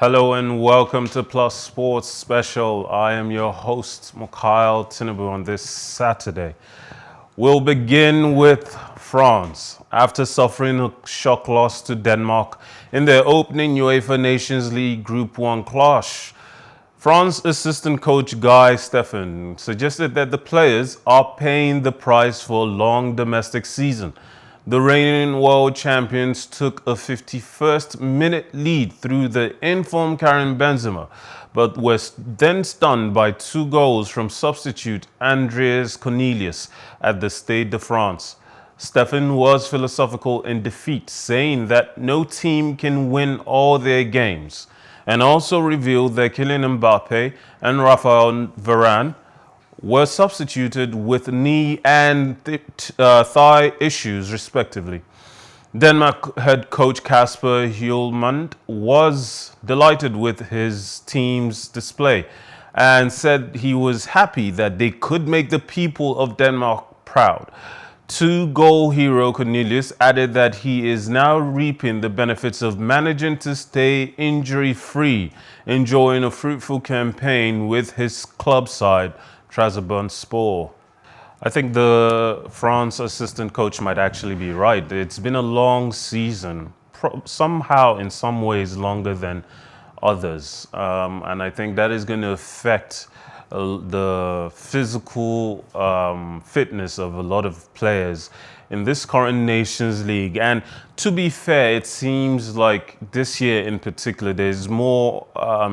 Hello and welcome to Plus Sports Special. I am your host, Mikhail Tinubu, on this Saturday. We'll begin with France. After suffering a shock loss to Denmark in their opening UEFA Nations League Group 1 clash, France assistant coach Guy Steffen suggested that the players are paying the price for a long domestic season. The reigning world champions took a 51st minute lead through the informed Karim Benzema, but were then stunned by 2 goals from substitute Andreas Cornelius at the Stade de France. Steffen was philosophical in defeat, saying that no team can win all their games, and also revealed that Kylian Mbappe and Raphael Varane were substituted with knee and thigh issues, respectively. Denmark head coach Kasper Hjulmand was delighted with his team's display and said he was happy that they could make the people of Denmark proud. 2-goal hero Cornelius added that he is now reaping the benefits of managing to stay injury-free, enjoying a fruitful campaign with his club side, Trabzonspor. I think the France assistant coach might actually be right. It's been a long season, somehow in some ways longer than others. And I think that is going to affect the physical fitness of a lot of players in this current Nations League. And to be fair, it seems like this year in particular, there's more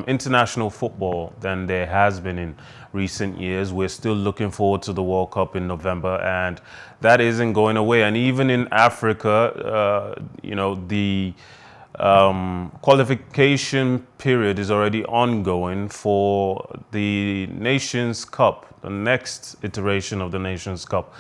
international football than there has been in recent years. We're still looking forward to the World Cup in November, and that isn't going away. And even in Africa, the qualification period is already ongoing for the Nations Cup, the next iteration of the Nations Cup,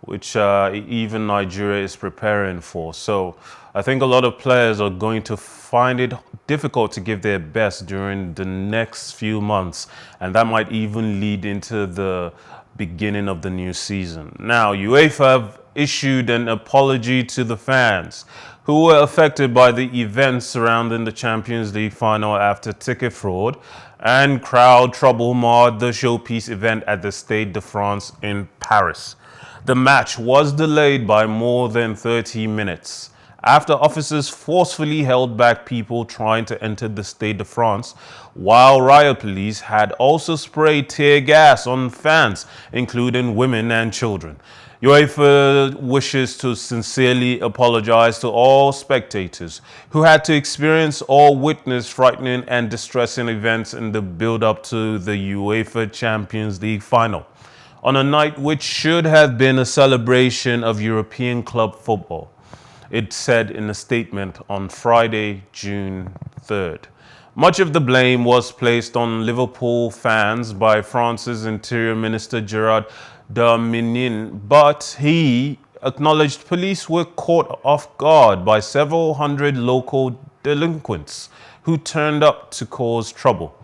which even Nigeria is preparing for. So I think a lot of players are going to find it difficult to give their best during the next few months, and that might even lead into the beginning of the new season. Now, UEFA have issued an apology to the fans who were affected by the events surrounding the Champions League final after ticket fraud and crowd trouble marred the showpiece event at the Stade de France in Paris. The match was delayed by more than 30 minutes after officers forcefully held back people trying to enter the Stade de France, while riot police had also sprayed tear gas on fans, including women and children. UEFA wishes to sincerely apologize to all spectators who had to experience or witness frightening and distressing events in the build-up to the UEFA Champions League final, on a night which should have been a celebration of European club football, it said in a statement on Friday, June 3rd. Much of the blame was placed on Liverpool fans by France's Interior Minister Gerard Darmanin, but he acknowledged police were caught off guard by several hundred local delinquents who turned up to cause trouble.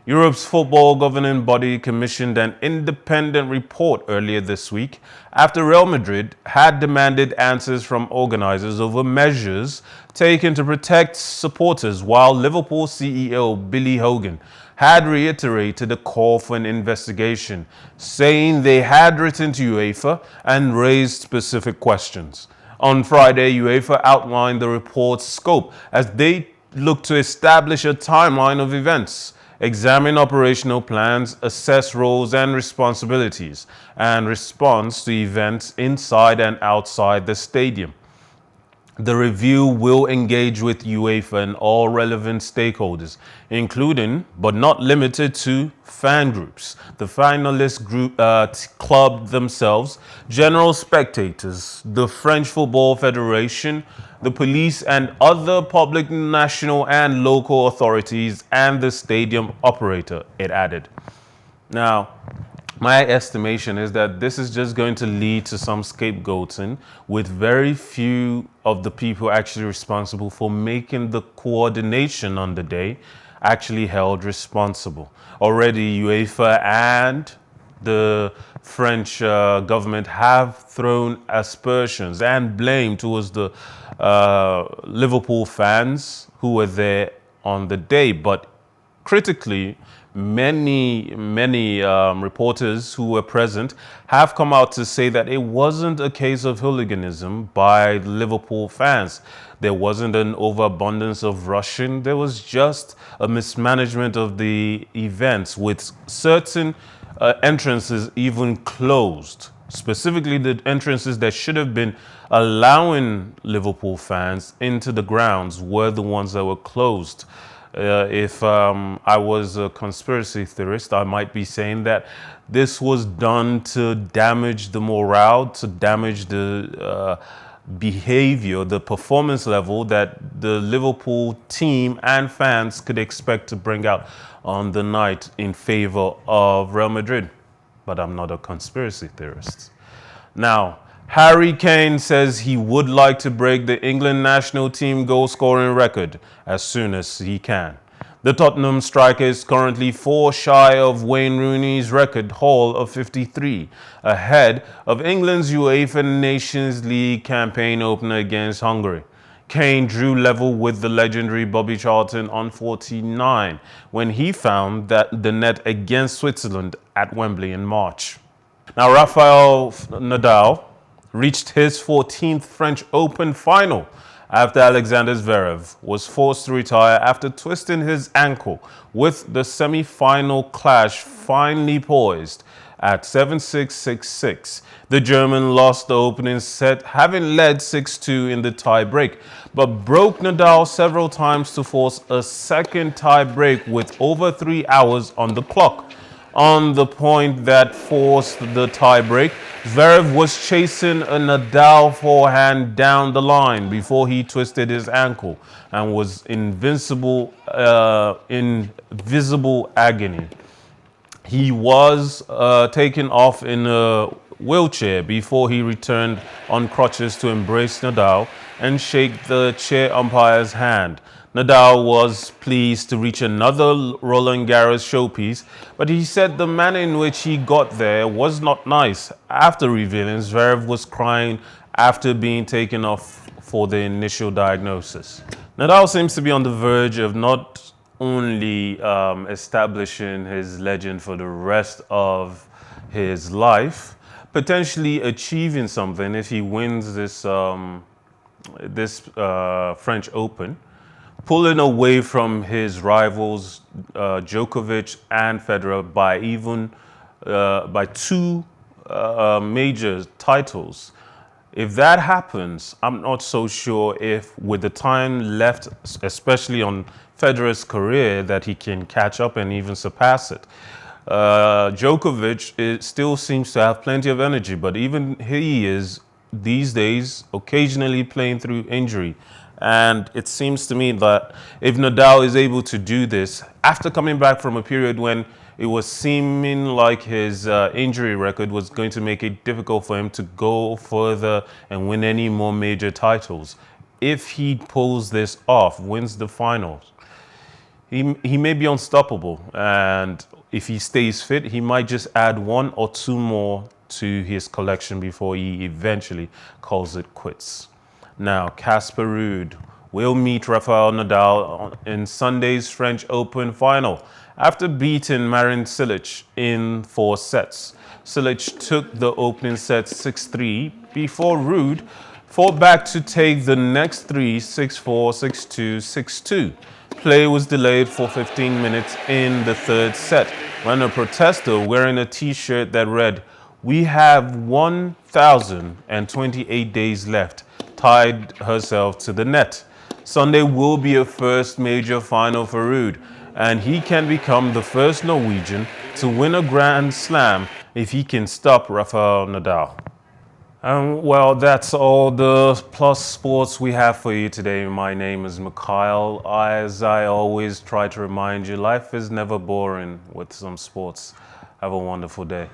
Europe's football governing body commissioned an independent report earlier this week after Real Madrid had demanded answers from organizers over measures taken to protect supporters, while Liverpool CEO Billy Hogan had reiterated a call for an investigation, saying they had written to UEFA and raised specific questions. On Friday, UEFA outlined the report's scope as they look to establish a timeline of events, examine operational plans, assess roles and responsibilities, and response to events inside and outside the stadium. The review will engage with UEFA and all relevant stakeholders, including, but not limited to, fan groups, the finalist group club themselves, general spectators, the French Football Federation, the police and other public, national and local authorities, and the stadium operator, it added. Now, my estimation is that this is just going to lead to some scapegoating, with very few of the people actually responsible for making the coordination on the day actually held responsible. Already UEFA and the French government have thrown aspersions and blame towards the Liverpool fans who were there on the day. But critically, many reporters who were present have come out to say that it wasn't a case of hooliganism by Liverpool fans. There wasn't an overabundance of rushing. There was just a mismanagement of the events, with certain entrances even closed. Specifically, the entrances that should have been allowing Liverpool fans into the grounds were the ones that were closed. If I was a conspiracy theorist, I might be saying that this was done to damage the morale, to damage the behavior, the performance level that the Liverpool team and fans could expect to bring out on the night in favor of Real Madrid. But I'm not a conspiracy theorist. Now, Harry Kane says he would like to break the England national team goal scoring record as soon as he can. The Tottenham striker is currently 4 shy of Wayne Rooney's record haul of 53, ahead of England's UEFA Nations League campaign opener against Hungary. Kane drew level with the legendary Bobby Charlton on 49 when he found that the net against Switzerland at Wembley in March. Now, Rafael Nadal reached his 14th French Open final after Alexander Zverev was forced to retire after twisting his ankle, with the semi-final clash finally poised at 7-6, 6-6. The German lost the opening set, having led 6-2 in the tie-break, but broke Nadal several times to force a second tie-break with over 3 hours on the clock. On the point that forced the tie-break, Zverev was chasing a Nadal forehand down the line before he twisted his ankle and was in visible agony. He was taken off in a wheelchair before he returned on crutches to embrace Nadal and shake the chair umpire's hand. Nadal was pleased to reach another Roland Garros showpiece, but he said the manner in which he got there was not nice, after revealing Zverev was crying after being taken off for the initial diagnosis. Nadal seems to be on the verge of not only establishing his legend for the rest of his life, potentially achieving something if he wins this French Open, pulling away from his rivals Djokovic and Federer by 2 major titles. If that happens, I'm not so sure if, with the time left, especially on Federer's career, that he can catch up and even surpass it. Djokovic still seems to have plenty of energy, but even he is these days occasionally playing through injury. And it seems to me that if Nadal is able to do this after coming back from a period when it was seeming like his injury record was going to make it difficult for him to go further and win any more major titles, if he pulls this off, wins the finals, he may be unstoppable. And if he stays fit, he might just add 1 or 2 more to his collection before he eventually calls it quits. Now, Casper Ruud will meet Rafael Nadal in Sunday's French Open final after beating Marin Cilic in 4 sets. Cilic took the opening set 6-3 before Ruud fought back to take the next 3 6-4, 6-2, 6-2. Play was delayed for 15 minutes in the 3rd set when a protester wearing a t-shirt that read, "We have 1,028 days left," tied herself to the net. Sunday will be a first major final for Ruud, and he can become the first Norwegian to win a Grand Slam if he can stop Rafael Nadal. Well, that's all the Plus Sports we have for you today. My name is Mikhail. As I always try to remind you, life is never boring with some sports. Have a wonderful day.